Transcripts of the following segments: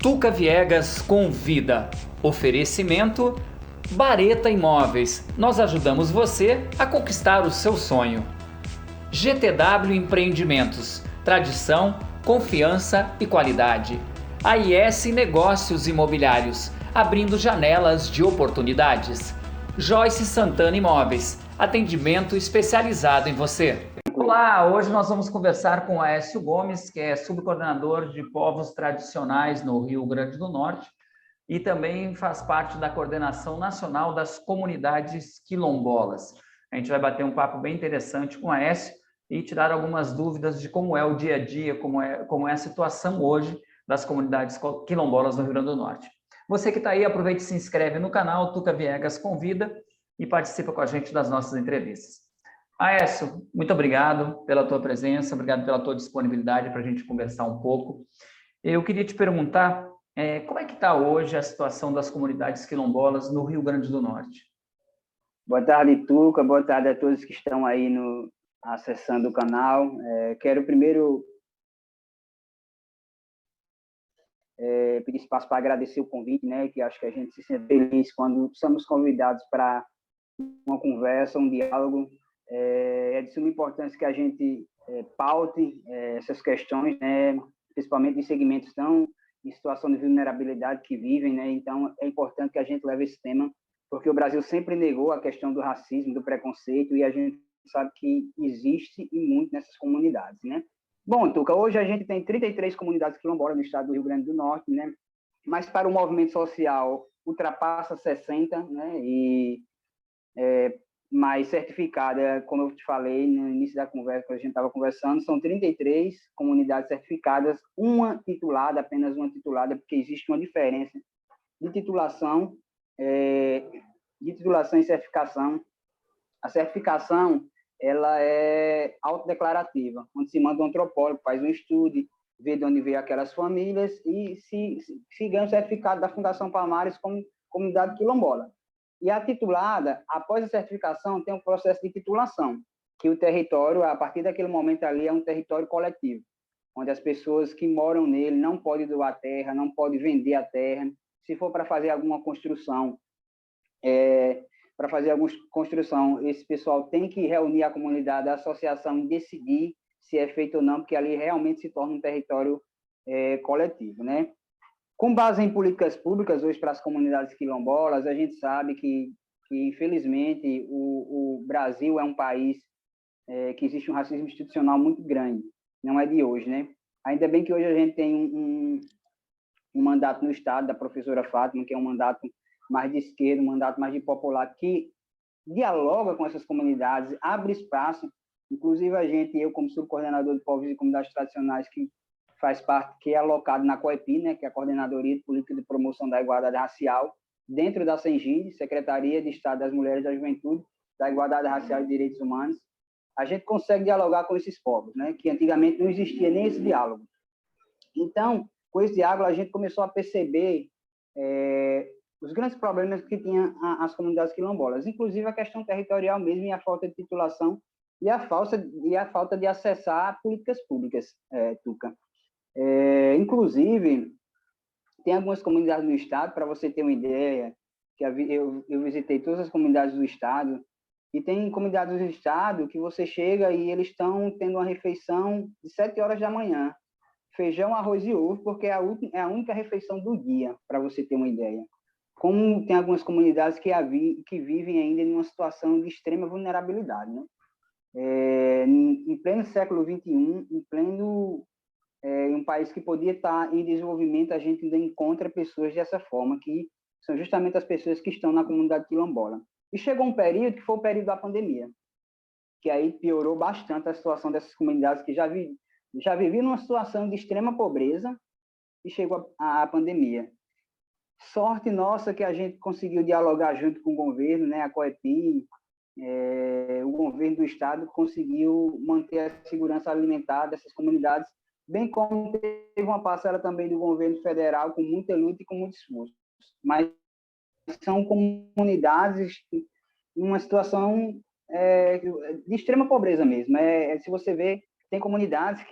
Tuca Viegas convida. Oferecimento Bareta Imóveis. Nós ajudamos você a conquistar o seu sonho. GTW Empreendimentos. Tradição, confiança e qualidade. AIS Negócios Imobiliários. Abrindo janelas de oportunidades. Joyce Santana Imóveis. Atendimento especializado em você. Olá, hoje nós vamos conversar com Aécio Gomes, que é subcoordenador de povos tradicionais no Rio Grande do Norte e também faz parte da coordenação nacional das comunidades quilombolas. A gente vai bater um papo bem interessante com Aécio e tirar algumas dúvidas de como é o dia a dia, como é a situação hoje das comunidades quilombolas no Rio Grande do Norte. Você que está aí, aproveite e se inscreve no canal Tuca Viegas Convida e participa com a gente das nossas entrevistas. Aécio, muito obrigado pela tua presença, obrigado pela tua disponibilidade para a gente conversar um pouco. Eu queria te perguntar, como é que está hoje a situação das comunidades quilombolas no Rio Grande do Norte? Boa tarde, Tuca, boa tarde a todos que estão aí acessando o canal. Quero primeiro pedir espaço para agradecer o convite, né, que acho que a gente se sente feliz quando somos convidados para uma conversa, um diálogo. É de suma importância que a gente paute essas questões, né, principalmente em segmentos tão em situação de vulnerabilidade que vivem, né? Então é importante que a gente leve esse tema, porque o Brasil sempre negou a questão do racismo, do preconceito, e a gente sabe que existe e muito nessas comunidades, né? Bom, Tuca, hoje a gente tem 33 comunidades quilombolas no estado do Rio Grande do Norte, né? Mas para o movimento social ultrapassa 60, né? Mas certificada, como eu te falei no início da conversa, que a gente estava conversando, são 33 comunidades certificadas, apenas uma titulada, porque existe uma diferença de titulação e certificação. A certificação, ela é autodeclarativa, onde se manda um antropólogo, faz um estudo, vê de onde veio aquelas famílias e se ganha o certificado da Fundação Palmares como comunidade quilombola. E a titulada, após a certificação, tem um processo de titulação, que o território, a partir daquele momento ali, é um território coletivo, onde as pessoas que moram nele não podem doar terra, não podem vender a terra. Se for para fazer alguma construção, esse pessoal tem que reunir a comunidade, a associação e decidir se é feito ou não, porque ali realmente se torna um território coletivo, né? Com base em políticas públicas, hoje, para as comunidades quilombolas, a gente sabe que infelizmente, o Brasil é um país que existe um racismo institucional muito grande, não é de hoje, né? Ainda bem que hoje a gente tem um mandato no Estado, da professora Fátima, que é um mandato mais de esquerda, um mandato mais de popular, que dialoga com essas comunidades, abre espaço, inclusive eu como subcoordenador de povos e comunidades tradicionais, que faz parte, que é alocado na COEPI, né, que é a Coordenadoria de Política de Promoção da Igualdade Racial, dentro da SENGID, Secretaria de Estado das Mulheres e da Juventude, da Igualdade Racial e Direitos Humanos. A gente consegue dialogar com esses povos, né, que antigamente não existia nem esse diálogo. Então, com esse diálogo, a gente começou a perceber os grandes problemas que tinham as comunidades quilombolas, inclusive a questão territorial mesmo e a falta de titulação e a falta de acessar políticas públicas, Tuca. Inclusive, tem algumas comunidades do estado, para você ter uma ideia, que eu visitei todas as comunidades do estado, e tem comunidades do estado que você chega e eles estão tendo uma refeição de 7 horas da manhã, feijão, arroz e ovo, porque é a única refeição do dia, para você ter uma ideia. Como tem algumas comunidades que vivem ainda em uma situação de extrema vulnerabilidade, né? Em pleno século XXI, em um país que podia estar em desenvolvimento, a gente ainda encontra pessoas dessa forma, que são justamente as pessoas que estão na comunidade quilombola. E chegou um período que foi o período da pandemia, que aí piorou bastante a situação dessas comunidades que já viviam numa situação de extrema pobreza e chegou a pandemia. Sorte nossa que a gente conseguiu dialogar junto com o governo, né, a COEPI, o governo do estado conseguiu manter a segurança alimentar dessas comunidades, bem como teve uma parcela também do governo federal com muita luta e com muito esforço. Mas são comunidades em uma situação de extrema pobreza mesmo. Se você vê, tem comunidades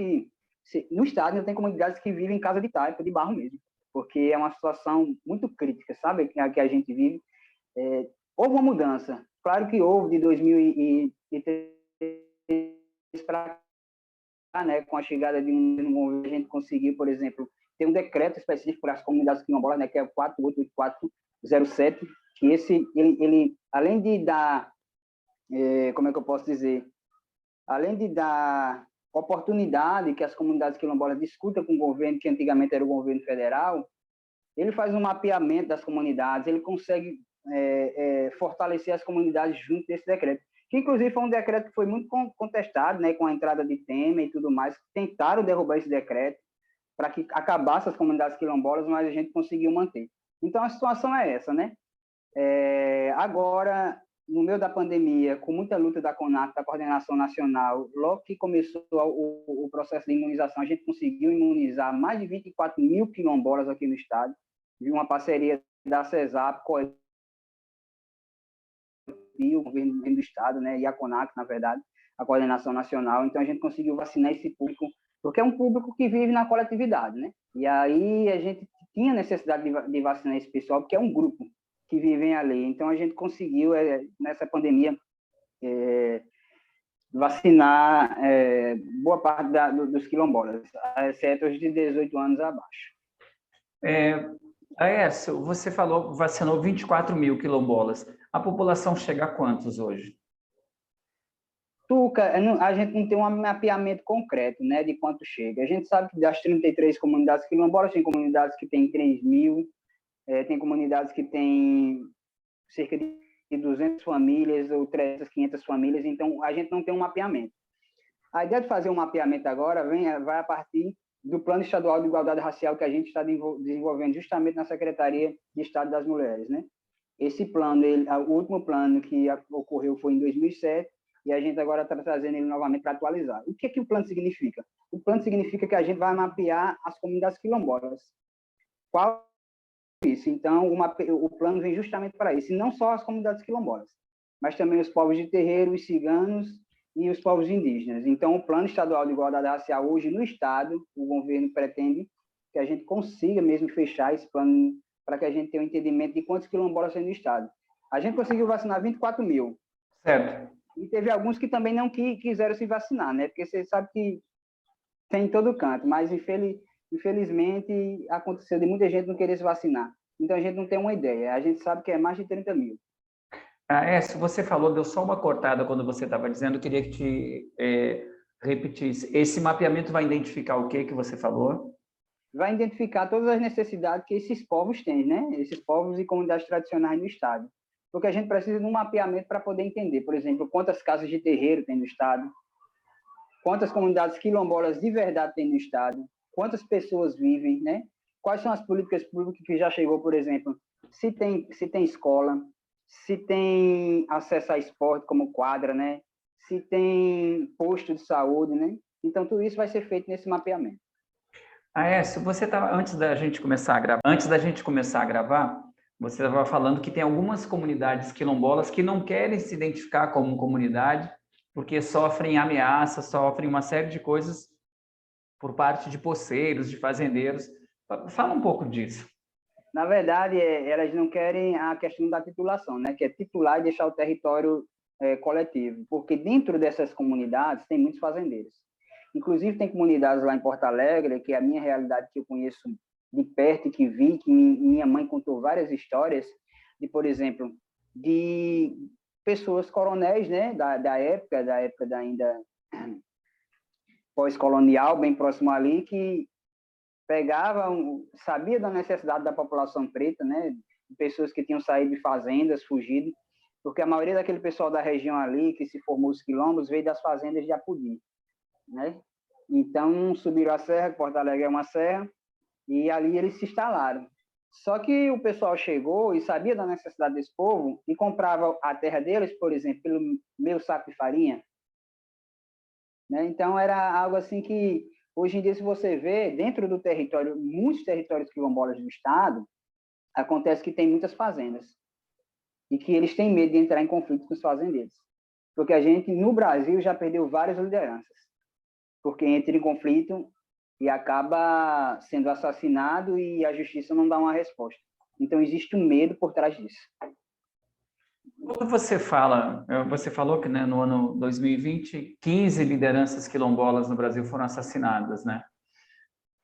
no estado tem comunidades que vivem em casa de taipa, de barro mesmo. porque é uma situação muito crítica, sabe, que a gente vive. Houve uma mudança, claro que houve de 2003 para cá, né, com a chegada de um governo, a gente conseguiu, por exemplo, ter um decreto específico para as comunidades quilombolas, né, que é o 488407, que ele além de dar, como é que eu posso dizer, além de dar oportunidade que as comunidades quilombolas discutam com o governo, que antigamente era o governo federal, ele faz um mapeamento das comunidades, ele consegue fortalecer as comunidades junto desse decreto, que inclusive foi um decreto que foi muito contestado, né, com a entrada de Temer e tudo mais, tentaram derrubar esse decreto para que acabasse as comunidades quilombolas, mas a gente conseguiu manter. Então, a situação é essa, né? Agora, no meio da pandemia, com muita luta da CONAC, da Coordenação Nacional, logo que começou o processo de imunização, a gente conseguiu imunizar mais de 24 mil quilombolas aqui no estado, de uma parceria da CESAP, o governo do estado, né, e a CONAC, na verdade, a Coordenação Nacional. Então, a gente conseguiu vacinar esse público, porque é um público que vive na coletividade, né? E aí a gente tinha necessidade de vacinar esse pessoal, porque é um grupo que vivem ali. Então, a gente conseguiu, nessa pandemia, vacinar boa parte dos quilombolas, exceto os de 18 anos abaixo. Aécio, você falou, vacinou 24 mil quilombolas. A população chega a quantos hoje? Tuca, a gente não tem um mapeamento concreto, né, de quanto chega. A gente sabe que das 33 comunidades quilombolas, tem comunidades que têm 3 mil, tem comunidades que têm cerca de 200 famílias ou 300, 500 famílias, então a gente não tem um mapeamento. A ideia de fazer um mapeamento agora vai a partir do Plano Estadual de Igualdade Racial que a gente está desenvolvendo justamente na Secretaria de Estado das Mulheres, né? Esse plano, o último plano que ocorreu foi em 2007, e a gente agora está trazendo ele novamente para atualizar. O que o plano significa? O plano significa que a gente vai mapear as comunidades quilombolas. Qual é isso? Então, o plano vem justamente para isso, e não só as comunidades quilombolas, mas também os povos de terreiro, os ciganos e os povos indígenas. Então, o Plano Estadual de Igualdade Racial, hoje no Estado, o governo pretende que a gente consiga mesmo fechar esse plano para que a gente tenha um entendimento de quantos quilombolas tem no Estado. A gente conseguiu vacinar 24 mil. Certo. E teve alguns que também não quiseram se vacinar, né? Porque você sabe que tem em todo canto, mas infelizmente aconteceu de muita gente não querer se vacinar. Então a gente não tem uma ideia. A gente sabe que é mais de 30 mil. Se você falou, deu só uma cortada quando você estava dizendo, eu queria que te repetisse. Esse mapeamento vai identificar o que você falou? Vai identificar todas as necessidades que esses povos têm, né? Esses povos e comunidades tradicionais no Estado. Porque a gente precisa de um mapeamento para poder entender, por exemplo, quantas casas de terreiro tem no Estado, quantas comunidades quilombolas de verdade tem no Estado, quantas pessoas vivem, né? Quais são as políticas públicas que já chegou, por exemplo, se tem escola, se tem acesso a esporte como quadra, né? Se tem posto de saúde, né? Então, tudo isso vai ser feito nesse mapeamento. Aécio, você estava, antes da gente começar a gravar, você estava falando que tem algumas comunidades quilombolas que não querem se identificar como comunidade porque sofrem ameaças, sofrem uma série de coisas por parte de poceiros, de fazendeiros. Fala um pouco disso. Na verdade, elas não querem a questão da titulação, né? Que é titular e deixar o território coletivo, porque dentro dessas comunidades tem muitos fazendeiros. Inclusive, tem comunidades lá em Porto Alegre, que é a minha realidade que eu conheço de perto e que vi, que minha mãe contou várias histórias de, por exemplo, de pessoas coronéis, né, da época da ainda pós-colonial, bem próximo ali, que pegavam, sabia da necessidade da população preta, né, pessoas que tinham saído de fazendas, fugido, porque a maioria daquele pessoal da região ali, que se formou os quilombos, veio das fazendas de Apodi, né? Então, subiram a serra, Porto Alegre é uma serra, e ali eles se instalaram. Só que o pessoal chegou e sabia da necessidade desse povo e comprava a terra deles, por exemplo, pelo meio saco de farinha, né? Então, era algo assim que, hoje em dia, se você vê, dentro do território, muitos territórios quilombolas do Estado, acontece que tem muitas fazendas e que eles têm medo de entrar em conflito com os fazendeiros. Porque a gente, no Brasil, já perdeu várias lideranças. Porque entra em conflito e acaba sendo assassinado e a justiça não dá uma resposta. Então, existe um medo por trás disso. Quando você falou que, né, no ano 2020, 15 lideranças quilombolas no Brasil foram assassinadas, né?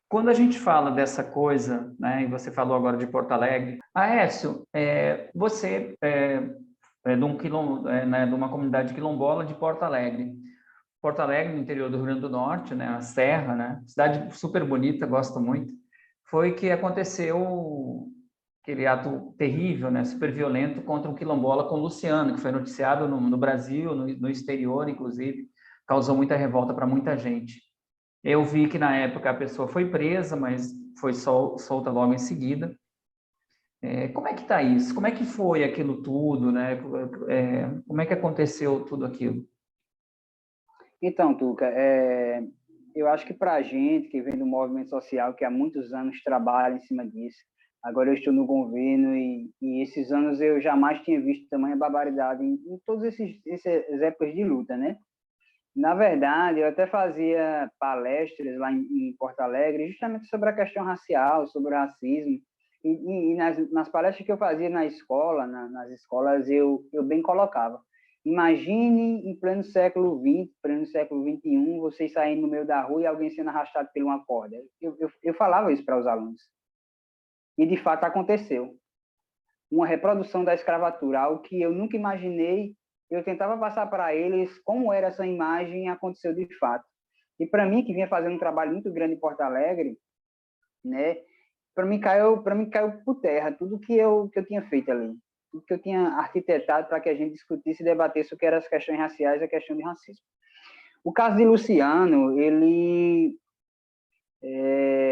Quando a gente fala dessa coisa, né, e você falou agora de Porto Alegre, Aécio, você é de uma comunidade quilombola de Porto Alegre. Porto Alegre, no interior do Rio Grande do Norte, né, a Serra, né, cidade super bonita, gosto muito. Foi que aconteceu aquele ato terrível, né, super violento contra um quilombola com Luciano, que foi noticiado no Brasil, no exterior, inclusive, causou muita revolta para muita gente. Eu vi que na época a pessoa foi presa, mas foi solta logo em seguida. Como é que está isso? Como é que foi aquilo tudo, né? Como é que aconteceu tudo aquilo? Então, Tuca, eu acho que para a gente que vem do movimento social, que há muitos anos trabalha em cima disso, agora eu estou no governo e esses anos eu jamais tinha visto tamanha barbaridade em todas essas épocas de luta, né? Na verdade, eu até fazia palestras lá em Porto Alegre, justamente sobre a questão racial, sobre o racismo. E nas palestras que eu fazia na escola, nas escolas, eu bem colocava. Imagine em pleno século XX, pleno século XXI, vocês saindo no meio da rua e alguém sendo arrastado por uma corda. Eu falava isso para os alunos. E, de fato, aconteceu. Uma reprodução da escravatura, algo que eu nunca imaginei. Eu tentava passar para eles como era essa imagem e aconteceu de fato. E para mim, que vinha fazendo um trabalho muito grande em Porto Alegre, né, para mim caiu por terra tudo que eu tinha feito ali, tudo que eu tinha arquitetado para que a gente discutisse e debatesse o que eram as questões raciais e a questão de racismo. O caso de Luciano, ele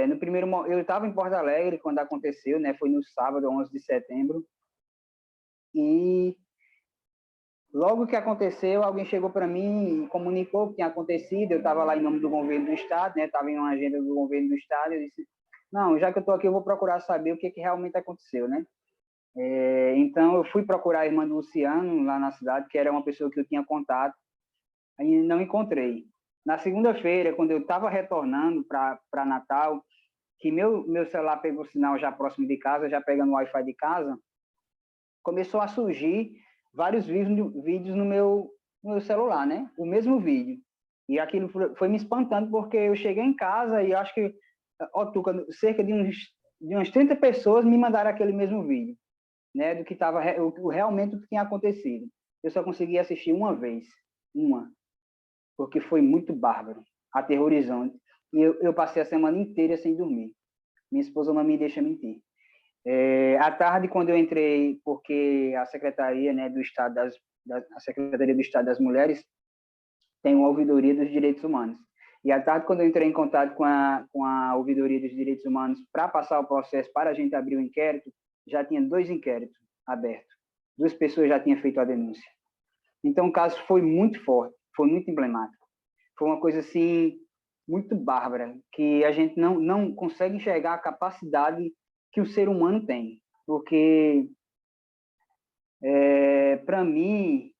no primeiro eu estava em Porto Alegre quando aconteceu, né, foi no sábado, 11 de setembro, e logo que aconteceu, alguém chegou para mim e comunicou o que tinha acontecido. Eu estava lá em nome do governo do estado, né? Estava em uma agenda do governo do estado. Eu disse, não, já que eu estou aqui, eu vou procurar saber o que realmente aconteceu, né? Então, eu fui procurar a irmã do Luciano lá na cidade, que era uma pessoa que eu tinha contato, e não encontrei. Na segunda-feira, quando eu estava retornando para Natal, que meu celular pegou sinal já próximo de casa, já pegando o Wi-Fi de casa, começou a surgir vários vídeos no meu celular, né? O mesmo vídeo. E aquilo foi me espantando, porque eu cheguei em casa e acho que, Tuca, cerca de umas 30 pessoas me mandaram aquele mesmo vídeo, né? Do que estava realmente o que tinha acontecido. Eu só consegui assistir uma vez, porque foi muito bárbaro, aterrorizante. E eu passei a semana inteira sem dormir. Minha esposa não me deixa mentir. À tarde, quando eu entrei, porque a Secretaria, né, do Estado a Secretaria do Estado das Mulheres tem uma ouvidoria dos direitos humanos. E à tarde, quando eu entrei em contato com a ouvidoria dos direitos humanos para passar o processo para a gente abrir o inquérito, já tinha 2 inquéritos abertos. 2 pessoas já tinham feito a denúncia. Então, o caso foi muito forte, foi muito emblemático. Foi uma coisa assim muito bárbara, que a gente não consegue enxergar a capacidade que o ser humano tem, porque para mim,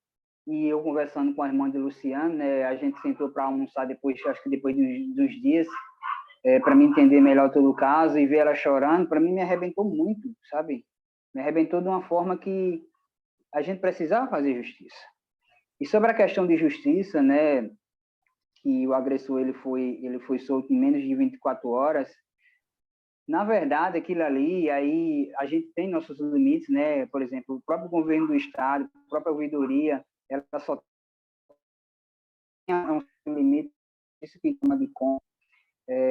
e eu conversando com a irmã de Luciano, né, a gente sentou para almoçar depois, acho que depois dos dias, para mim entender melhor todo o caso e ver ela chorando, para mim me arrebentou muito, sabe? Me arrebentou de uma forma que a gente precisava fazer justiça. E sobre a questão de justiça, né, que o agressor ele foi solto em menos de 24 horas. Na verdade, aquilo ali, aí a gente tem nossos limites, né? Por exemplo, o próprio governo do estado, a própria ouvidoria, ela só tem um limite, isso que chama de conta.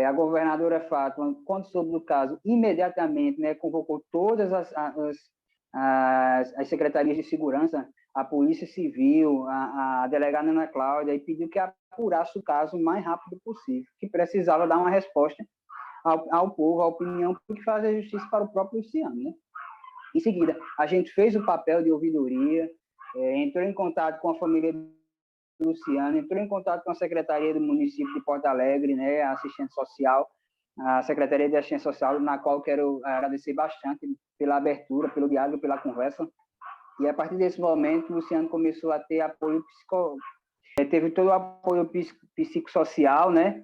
A governadora Fátima, quando soube do caso, imediatamente, né, convocou todas as secretarias de segurança, a Polícia Civil, a delegada Ana Cláudia, e pediu que apurasse o caso o mais rápido possível, que precisava dar uma resposta ao povo, à opinião, porque fazer justiça para o próprio Luciano, né? Em seguida, a gente fez o papel de ouvidoria, entrou em contato com a família do Luciano, entrou em contato com a Secretaria do Município de Porto Alegre, né, a assistente social, a Secretaria de Assistência Social, na qual quero agradecer bastante pela abertura, pelo diálogo, pela conversa. E a partir desse momento, o Luciano começou a ter apoio teve todo o apoio psicossocial, né?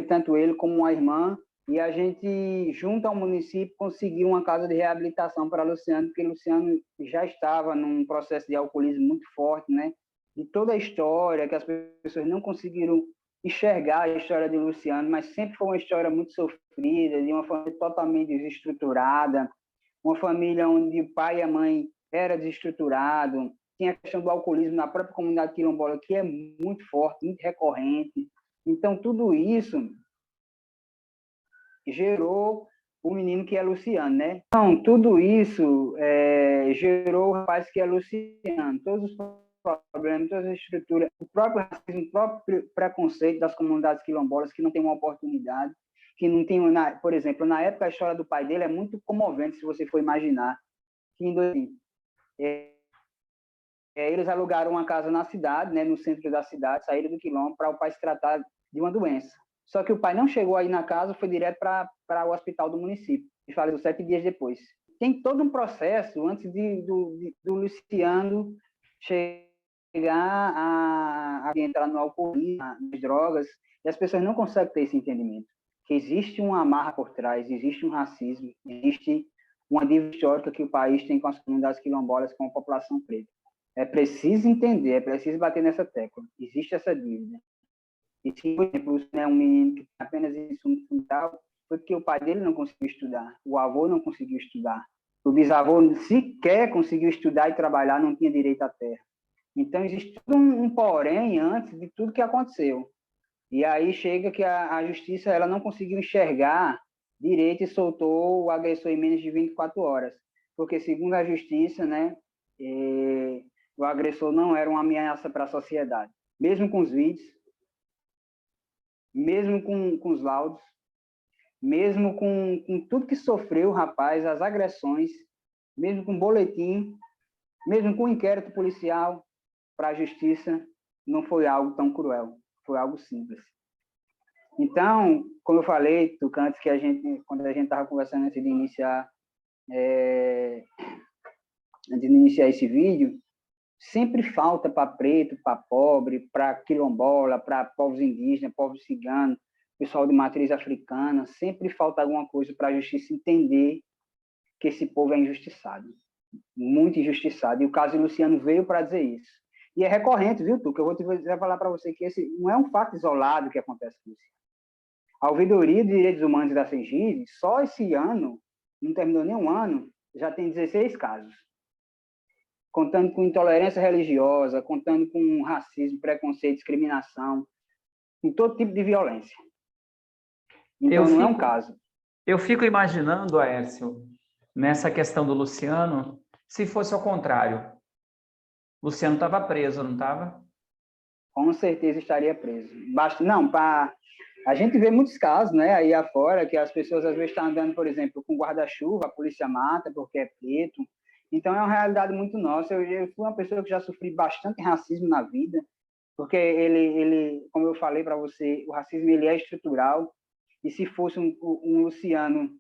tanto ele como a irmã, e a gente, junto ao município, conseguiu uma casa de reabilitação para Luciano, porque Luciano já estava num processo de alcoolismo muito forte, né? E toda a história, que as pessoas não conseguiram enxergar a história de Luciano, mas sempre foi uma história muito sofrida, de uma família totalmente desestruturada, uma família onde o pai e a mãe eram desestruturados, tinha a questão do alcoolismo na própria comunidade quilombola, que é muito forte, muito recorrente. Então, tudo isso gerou o menino que é Luciano, né? Então, tudo isso gerou o rapaz que é Luciano. Todos os problemas, todas as estruturas, o próprio racismo, o próprio preconceito das comunidades quilombolas que não tem uma oportunidade, que não tem, por exemplo, na época a história do pai dele é muito comovente, se você for imaginar, que eles alugaram uma casa na cidade, né, no centro da cidade, saíram do quilombo para o pai se tratar de uma doença. Só que o pai não chegou aí na casa, foi direto para o hospital do município, e faleceu 7 dias depois. Tem todo um processo antes do Luciano chegar a entrar no alcoolismo, nas drogas, e as pessoas não conseguem ter esse entendimento, que existe uma amarra por trás, existe um racismo, existe uma dívida histórica que o país tem com as comunidades quilombolas, com a população preta. É preciso entender, é preciso bater nessa tecla. Existe essa dívida. E se, por exemplo, você é um menino que tem apenas ensino fundamental, foi porque o pai dele não conseguiu estudar, o avô não conseguiu estudar, o bisavô sequer conseguiu estudar e trabalhar, não tinha direito à terra. Então, existe tudo um porém antes de tudo que aconteceu. E aí chega que a justiça ela não conseguiu enxergar direito e soltou o agressor em menos de 24 horas. Porque, segundo a justiça, né, o agressor não era uma ameaça para a sociedade. Mesmo com os vídeos, mesmo com os laudos, mesmo com tudo que sofreu o rapaz, as agressões, mesmo com boletim, mesmo com inquérito policial, para a justiça, não foi algo tão cruel, foi algo simples. Então, como eu falei, Tuca, antes que quando a gente estava conversando antes de iniciar esse vídeo, sempre falta para preto, para pobre, para quilombola, para povos indígenas, povos ciganos, pessoal de matriz africana, sempre falta alguma coisa para a justiça entender que esse povo é injustiçado, muito injustiçado. E o caso de Luciano veio para dizer isso. E é recorrente, viu, Tuca? Eu vou falar para você que esse não é um fato isolado que acontece com Luciano. A Ouvidoria de Direitos Humanos da Sengide, só esse ano, não terminou nem um ano, já tem 16 casos. Contando com intolerância religiosa, contando com racismo, preconceito, discriminação, com todo tipo de violência. Então, não é um caso. Eu fico imaginando, Aércio, nessa questão do Luciano, se fosse ao contrário. Luciano estava preso, não estava? Com certeza estaria preso. Não, a gente vê muitos casos, né, aí afora, que as pessoas às vezes estão andando, por exemplo, com guarda-chuva, a polícia mata porque é preto. Então, é uma realidade muito nossa. Eu fui uma pessoa que já sofri bastante racismo na vida, porque como eu falei para você, o racismo ele é estrutural, e se fosse um Luciano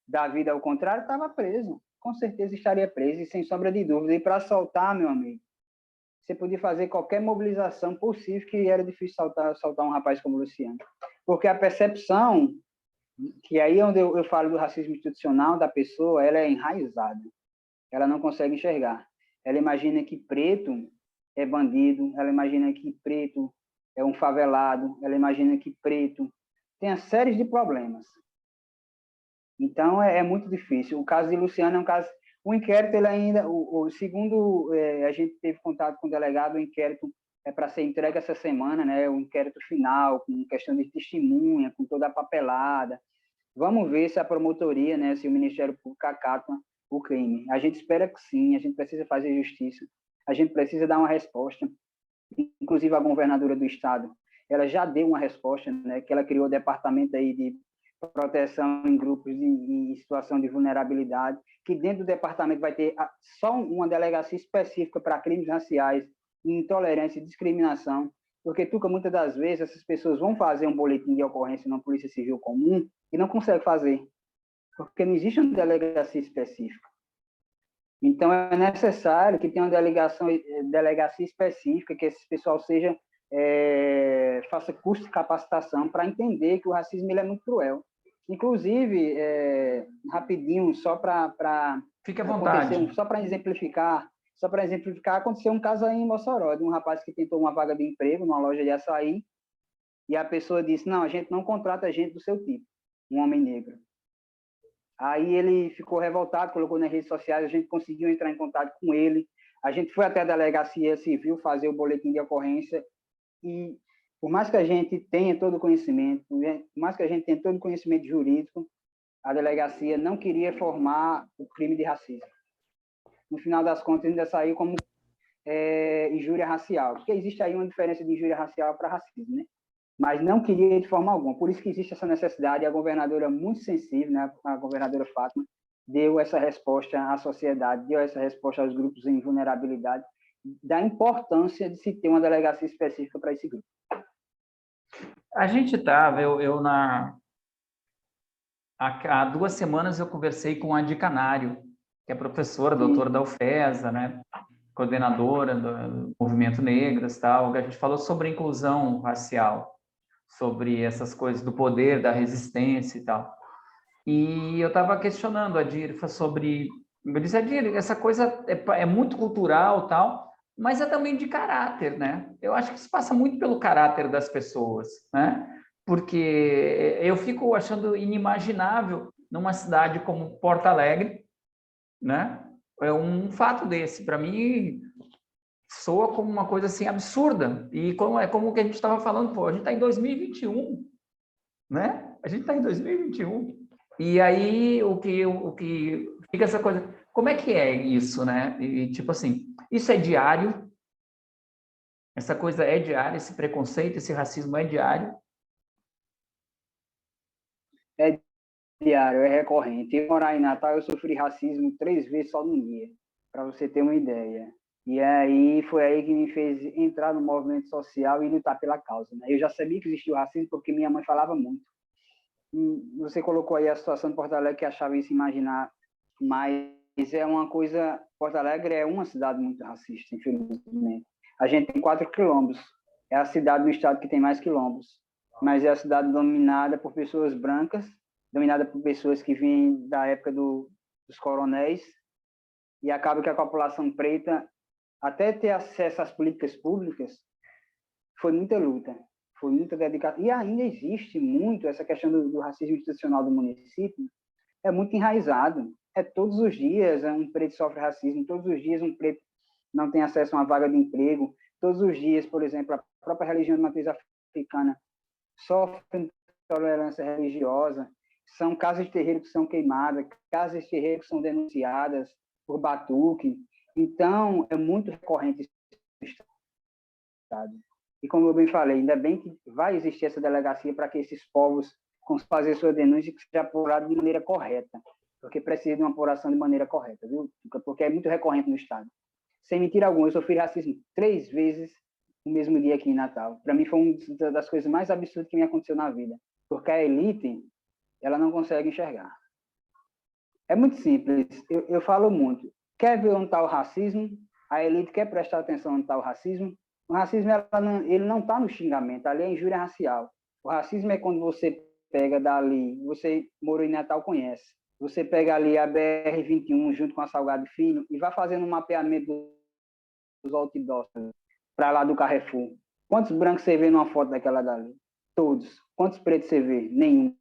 da vida ao contrário, estava preso. Com certeza estaria preso, e sem sombra de dúvida. E para soltar, meu amigo, você podia fazer qualquer mobilização possível, que era difícil soltar um rapaz como o Luciano. Porque a percepção, que aí é onde eu falo do racismo institucional da pessoa, ela é enraizada. Ela não consegue enxergar. Ela imagina que preto é bandido, ela imagina que preto é um favelado, ela imagina que preto tem uma série de problemas. Então, é muito difícil. O caso de Luciano é um caso... O inquérito, ele ainda... segundo a gente teve contato com o delegado, o inquérito é para ser entregue essa semana, né? O inquérito final, com questão de testemunha, com toda a papelada. Vamos ver se a promotoria, né, se o Ministério Público acata o crime. A gente espera que sim, a gente precisa fazer justiça, a gente precisa dar uma resposta. Inclusive, a governadora do estado, ela já deu uma resposta, né, que ela criou o departamento aí de proteção em grupos em situação de vulnerabilidade, que dentro do departamento vai ter só uma delegacia específica para crimes raciais, intolerância e discriminação, porque, Tuca, muitas das vezes essas pessoas vão fazer um boletim de ocorrência na Polícia Civil Comum e não conseguem fazer, porque não existe uma delegacia específica. Então, é necessário que tenha uma delegacia específica, que esse pessoal seja faça curso de capacitação para entender que o racismo ele é muito cruel. Inclusive, rapidinho, só para Fique à vontade. só para exemplificar, aconteceu um caso aí em Mossoró, de um rapaz que tentou uma vaga de emprego numa loja de açaí, e a pessoa disse, não, a gente não contrata gente do seu tipo, um homem negro. Aí ele ficou revoltado, colocou nas redes sociais, a gente conseguiu entrar em contato com ele, a gente foi até a delegacia civil fazer o boletim de ocorrência, e por mais que a gente tenha todo o conhecimento, jurídico, a delegacia não queria formar o crime de racismo. No final das contas, ainda saiu como injúria racial, porque existe aí uma diferença de injúria racial para racismo, né? Mas não queria de forma alguma. Por isso que existe essa necessidade, e a governadora muito sensível, né? A governadora Fátima, deu essa resposta à sociedade, deu essa resposta aos grupos em vulnerabilidade, da importância de se ter uma delegacia específica para esse grupo. A gente estava, há 2 semanas eu conversei com a Adi Canário, que é professora, doutora da UFESA, né? Coordenadora do Movimento Negras, tal. A gente falou sobre inclusão racial, sobre essas coisas do poder, da resistência e tal. E eu estava questionando a Dir sobre... Eu disse, Dir, essa coisa é muito cultural, tal, mas é também de caráter, né? Eu acho que isso passa muito pelo caráter das pessoas, né? Porque eu fico achando inimaginável numa cidade como Porto Alegre, né? É um fato desse, para mim, soa como uma coisa assim absurda. E como o que a gente estava falando, pô, a gente está em 2021, né? A gente está em 2021. E aí o que fica essa coisa, como é que é isso, né? E tipo assim, isso é diário? Essa coisa é diária, esse preconceito, esse racismo é diário? É diário, é recorrente. Eu morar em Natal, eu sofri racismo 3 vezes só num dia, para você ter uma ideia. E aí foi aí que me fez entrar no movimento social e lutar pela causa, né? Eu já sabia que existia o racismo porque minha mãe falava muito. E você colocou aí a situação de Porto Alegre, que achava isso imaginar, mas é uma coisa... Porto Alegre é uma cidade muito racista, infelizmente. A gente tem 4 quilombos. É a cidade do estado que tem mais quilombos. Mas é a cidade dominada por pessoas brancas, dominada por pessoas que vêm da época dos coronéis, e acaba que a população preta, até ter acesso às políticas públicas, foi muita luta, foi muita dedicação. E ainda existe muito essa questão do racismo institucional do município, é muito enraizado. É todos os dias um preto sofre racismo, todos os dias um preto não tem acesso a uma vaga de emprego, todos os dias, por exemplo, a própria religião de matriz africana sofre intolerância religiosa, são casas de terreiro que são queimadas, casas de terreiro que são denunciadas por batuque. Então, é muito recorrente isso. E como eu bem falei, ainda bem que vai existir essa delegacia para que esses povos consigam fazer sua denúncia e que seja apurado de maneira correta, porque precisa de uma apuração de maneira correta, viu? Porque é muito recorrente no Estado. Sem mentira alguma, eu sofri racismo 3 vezes no mesmo dia aqui em Natal. Para mim, foi uma das coisas mais absurdas que me aconteceu na vida, porque a elite, ela não consegue enxergar. É muito simples, eu falo muito. Quer ver onde está o racismo? A elite quer prestar atenção onde está o racismo? O racismo ele não está no xingamento, ali é injúria racial. O racismo é quando você pega dali, você morou em Natal, conhece. Você pega ali a BR-21 junto com a Salgado Filho e vai fazendo um mapeamento dos outdoors para lá do Carrefour. Quantos brancos você vê numa foto daquela dali? Todos. Quantos pretos você vê? Nenhum.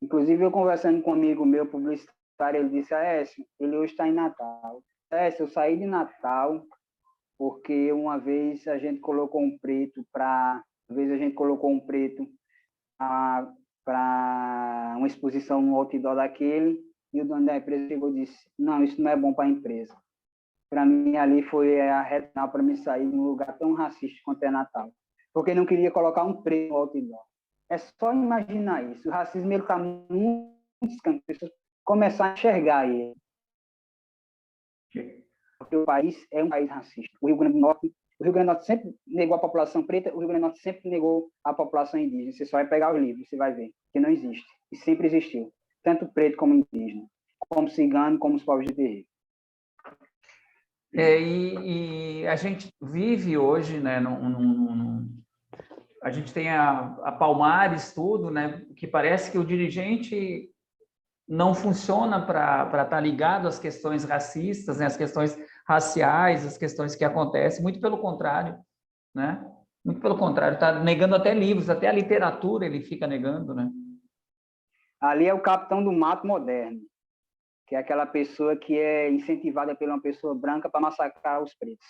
Inclusive, eu conversando com um amigo meu, publicitário, ele disse, Aécio, ele hoje está em Natal. Aécio, eu saí de Natal porque uma vez a gente colocou um preto para uma exposição no outdoor daquele, e o dono da empresa chegou e disse, não, isso não é bom para a empresa. Para mim, ali foi a reta final para me sair de um lugar tão racista quanto é Natal, porque não queria colocar um preto no outdoor. É só imaginar isso. O racismo está muito escancarado, as pessoas começar a enxergar ele. Porque o país é um país racista. O Rio Grande do Norte sempre negou a população preta, o Rio Grande do Norte sempre negou a população indígena. Você só vai pegar os livros, você vai ver que não existe. E sempre existiu. Tanto preto como indígena, como cigano, como os povos de terreiro. E a gente vive hoje, né, a gente tem a Palmares, tudo, né, que parece que o dirigente não funciona para estar ligado às questões racistas, né, às questões raciais, às questões que acontecem, muito pelo contrário, né? Muito pelo contrário, está negando até livros, até a literatura ele fica negando, né? Ali é o capitão do mato moderno, que é aquela pessoa que é incentivada por uma pessoa branca para massacrar os pretos.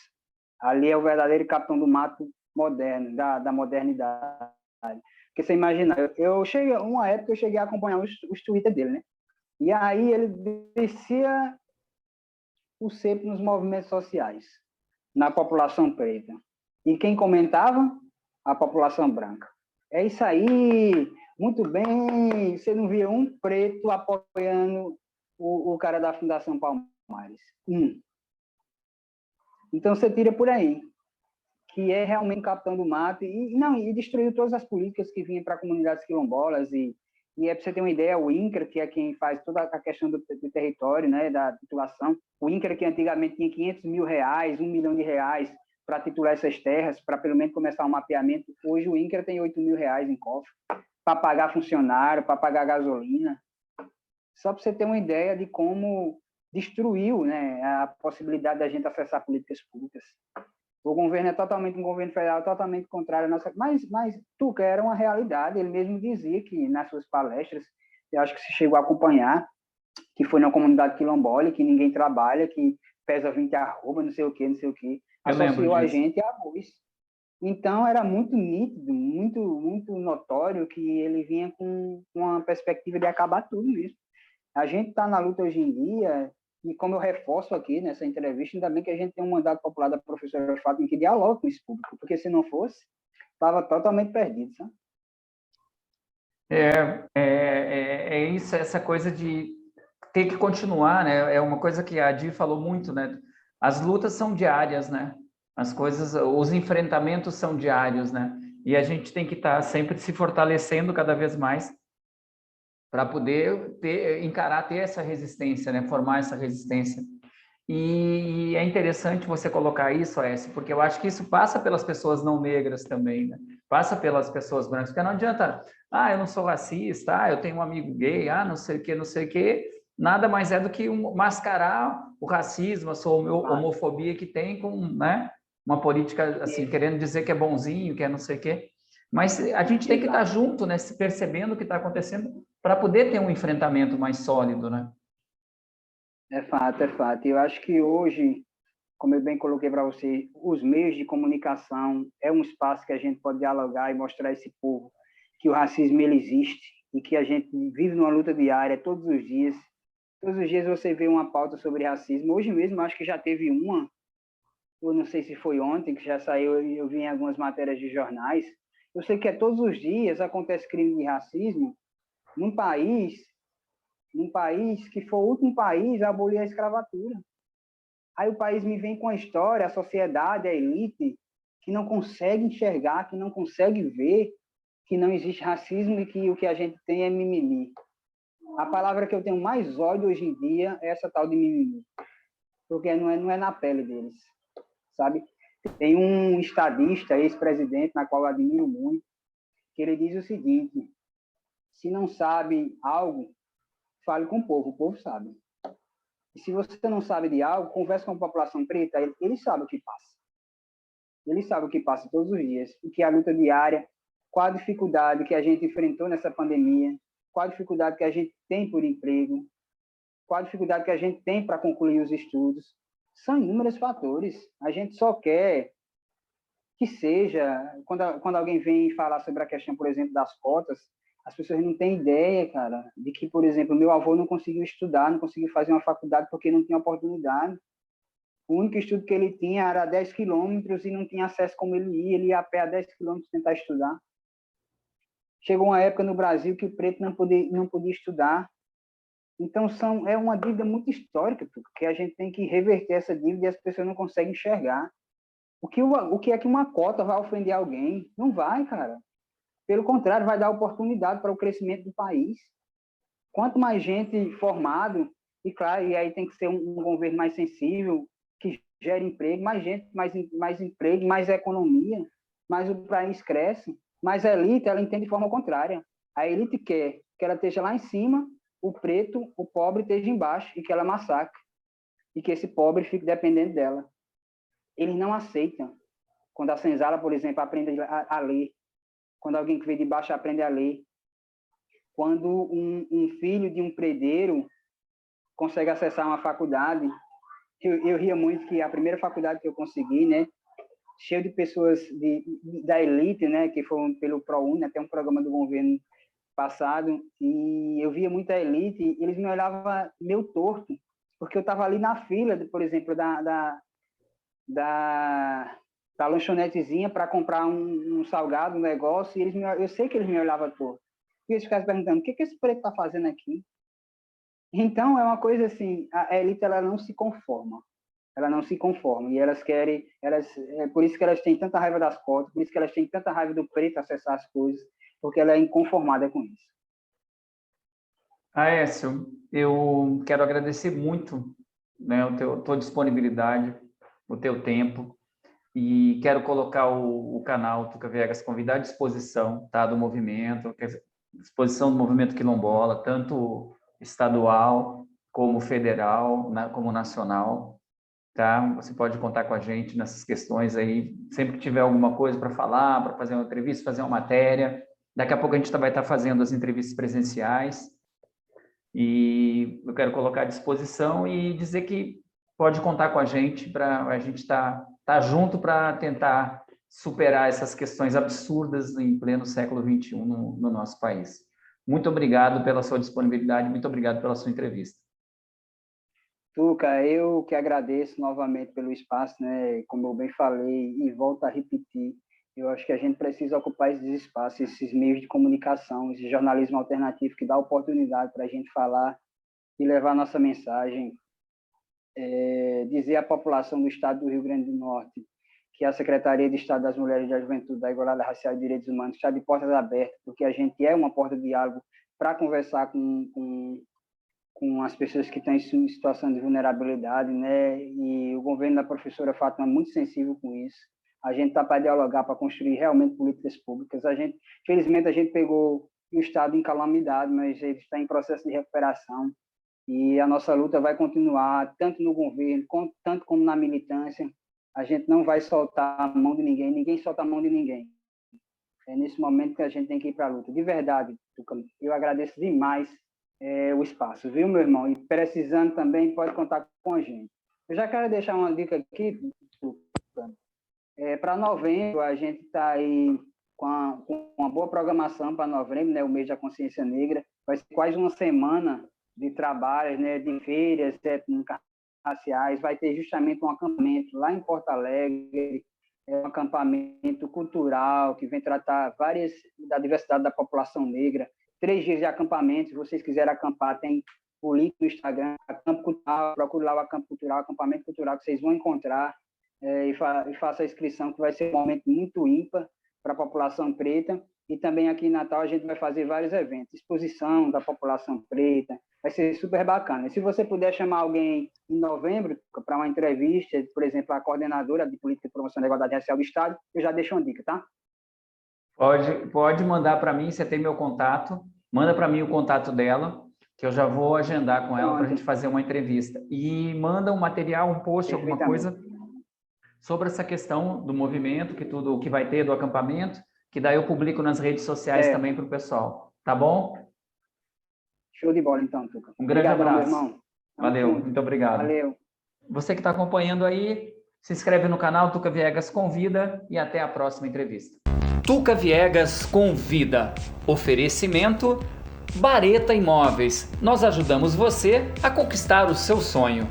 Ali é o verdadeiro capitão do mato moderno, da modernidade. Porque você imagina, eu cheguei, uma época eu cheguei a acompanhar os Twitter dele, né? E aí ele descia o cepo nos movimentos sociais, na população preta. E quem comentava? A população branca. É isso aí, muito bem. Você não via um preto apoiando o cara da Fundação Palmares. Então você tira por aí, que é realmente capitão do mato, e destruiu todas as políticas que vinham para comunidades quilombolas, e é para você ter uma ideia, o INCRA, que é quem faz toda a questão do território, né, da titulação, o INCRA que antigamente tinha 500 mil reais, 1 milhão de reais para titular essas terras, para pelo menos começar um mapeamento, hoje o INCRA tem 8 mil reais em cofre, para pagar funcionário, para pagar gasolina, só para você ter uma ideia de como destruiu, né, a possibilidade da gente acessar políticas públicas. O governo é totalmente um governo federal totalmente contrário à nossa. Mas Tuca era uma realidade. Ele mesmo dizia que nas suas palestras, eu acho que se chegou a acompanhar, que foi na comunidade quilombola, que ninguém trabalha, que pesa 20 arroba, não sei o quê, não sei o quê. Associou a gente a arroz. Então era muito nítido, muito notório que ele vinha com uma perspectiva de acabar tudo mesmo. A gente está na luta hoje em dia. E como eu reforço aqui nessa entrevista, ainda bem que a gente tem um mandato popular da professora Fátima que dialoga com esse público, porque se não fosse, estava totalmente perdido, sabe? É isso, essa coisa de ter que continuar, né? É uma coisa que a Adi falou muito, né? As lutas são diárias, né? As coisas, os enfrentamentos são diários, né? E a gente tem que estar sempre se fortalecendo cada vez mais para poder ter essa resistência, né? Formar essa resistência. E é interessante você colocar isso, Aécio, porque eu acho que isso passa pelas pessoas não negras também, né? Passa pelas pessoas brancas, porque não adianta, eu não sou racista, eu tenho um amigo gay, não sei o quê, não sei o quê. Nada mais é do que mascarar o racismo, a sua homofobia que tem com, né, uma política assim, querendo dizer que é bonzinho, que é não sei o quê. Mas a gente tem que estar junto, né, se percebendo o que está acontecendo para poder ter um enfrentamento mais sólido, né? É fato, é fato. Eu acho que hoje, como eu bem coloquei para você, os meios de comunicação é um espaço que a gente pode dialogar e mostrar a esse povo que o racismo ele existe e que a gente vive numa luta diária todos os dias. Todos os dias você vê uma pauta sobre racismo. Hoje mesmo acho que já teve uma, eu não sei se foi ontem, que já saiu, eu vi em algumas matérias de jornais. Eu sei que todos os dias acontece crime de racismo num país que foi o último país a abolir a escravatura. Aí o país me vem com a história, a sociedade, a elite, que não consegue enxergar, que não consegue ver que não existe racismo e que o que a gente tem é mimimi. A palavra que eu tenho mais ódio hoje em dia é essa tal de mimimi, porque não é na pele deles, sabe? Tem um estadista, ex-presidente, na qual eu admiro muito, que ele diz o seguinte: se não sabe algo, fale com o povo sabe. E se você não sabe de algo, converse com a população preta, ele sabe o que passa. Ele sabe o que passa todos os dias, o que é a luta diária, qual a dificuldade que a gente enfrentou nessa pandemia, qual a dificuldade que a gente tem por emprego, qual a dificuldade que a gente tem para concluir os estudos. São inúmeros fatores. A gente só quer que seja, quando alguém vem falar sobre a questão, por exemplo, das cotas, as pessoas não têm ideia, cara, de que, por exemplo, meu avô não conseguiu estudar, não conseguiu fazer uma faculdade porque não tinha oportunidade. O único estudo que ele tinha era 10 quilômetros e não tinha acesso como ele ia a pé a 10 quilômetros tentar estudar. Chegou uma época no Brasil que o preto não podia estudar. Então, é uma dívida muito histórica, porque a gente tem que reverter essa dívida e as pessoas não conseguem enxergar. O que é que uma cota vai ofender alguém? Não vai, cara. Pelo contrário, vai dar oportunidade para o crescimento do país. Quanto mais gente formado, e claro, e aí tem que ser um governo mais sensível, que gera emprego, mais gente, mais emprego, mais economia, mais o país cresce. Mas a elite, ela entende de forma contrária. A elite quer que ela esteja lá em cima, o preto, o pobre esteja embaixo e que ela massacre. E que esse pobre fique dependendo dela. Eles não aceitam. Quando a senzala, por exemplo, aprende a ler. Quando alguém que veio de baixo aprende a ler. Quando um filho de um predeiro consegue acessar uma faculdade. Eu ria muito que a primeira faculdade que eu consegui, né, cheio de pessoas da elite, né, que foram pelo ProUni, até um programa do governo passado, e eu via muita elite, e eles me olhavam meio torto, porque eu estava ali na fila, por exemplo, da lanchonetezinha para comprar um salgado, um negócio, e eu sei que eles me olhavam torto. E eles ficavam perguntando, o que esse preto está fazendo aqui? Então, é uma coisa assim, a elite ela não se conforma. Ela não se conforma. E elas querem... é por isso que elas têm tanta raiva das cotas, por isso que elas têm tanta raiva do preto acessar as coisas, porque ela é inconformada com isso. Aécio, eu quero agradecer muito, né, tua disponibilidade, o teu tempo, e quero colocar o canal Tuca Viegas Convida à disposição, tá, do movimento, disposição do movimento quilombola, tanto estadual como federal, como nacional, tá? Você pode contar com a gente nessas questões aí, sempre que tiver alguma coisa para falar, para fazer uma entrevista, fazer uma matéria. Daqui a pouco a gente vai estar fazendo as entrevistas presenciais e eu quero colocar à disposição e dizer que pode contar com a gente para a gente estar junto para tentar superar essas questões absurdas em pleno século XXI no nosso país. Muito obrigado pela sua disponibilidade, muito obrigado pela sua entrevista. Tuca, eu que agradeço novamente pelo espaço, né? Como eu bem falei e volto a repetir, eu acho que a gente precisa ocupar esses espaços, esses meios de comunicação, esse jornalismo alternativo que dá oportunidade para a gente falar e levar nossa mensagem, dizer à população do estado do Rio Grande do Norte que a Secretaria de Estado das Mulheres e da Juventude, da Igualdade Racial e Direitos Humanos está de portas abertas, porque a gente é uma porta de diálogo para conversar com as pessoas que estão em situação de vulnerabilidade, né? E o governo da professora Fátima é muito sensível com isso. A gente está para dialogar, para construir realmente políticas públicas. Felizmente, a gente pegou o Estado em calamidade, mas ele está em processo de recuperação. E a nossa luta vai continuar, tanto no governo, tanto como na militância. A gente não vai soltar a mão de ninguém, ninguém solta a mão de ninguém. É nesse momento que a gente tem que ir para a luta. De verdade, Tuca, eu agradeço demais o espaço, viu, meu irmão? E precisando também, pode contar com a gente. Eu já quero deixar uma dica aqui, para novembro, a gente está aí com uma boa programação para novembro, né, o mês da consciência negra. Vai ser quase uma semana de trabalhos, né, de feiras étnicas, raciais. Vai ter justamente um acampamento lá em Porto Alegre, um acampamento cultural que vem tratar da diversidade da população negra. 3 dias de acampamento, se vocês quiserem acampar, tem o link no Instagram, Acampo Cultural, procure lá o Acampo Cultural, acampamento cultural, que vocês vão encontrar, e faça a inscrição, que vai ser um momento muito ímpar para a população preta. E também aqui em Natal a gente vai fazer vários eventos, exposição da população preta, vai ser super bacana. E se você puder chamar alguém em novembro para uma entrevista, por exemplo, a coordenadora de Política de Promoção da Igualdade Racial do Estado, eu já deixo uma dica, tá? Pode mandar para mim, você tem meu contato, manda para mim o contato dela, que eu já vou agendar com ela para a gente fazer uma entrevista. E manda um material, um post, alguma coisa sobre essa questão do movimento, que vai ter do acampamento, que daí eu publico nas redes sociais também para o pessoal. Tá bom? Show de bola, então, Tuca. Um grande abraço. Meu irmão. Valeu, muito obrigado. Valeu. Você que está acompanhando aí, se inscreve no canal Tuca Viegas Convida e até a próxima entrevista. Tuca Viegas Convida. Oferecimento Bareta Imóveis. Nós ajudamos você a conquistar o seu sonho.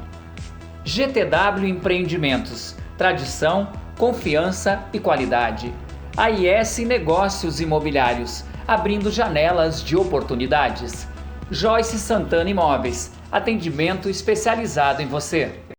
GTW Empreendimentos. Tradição, confiança e qualidade. AIS Negócios Imobiliários. Abrindo janelas de oportunidades. Joyce Santana Imóveis. Atendimento especializado em você.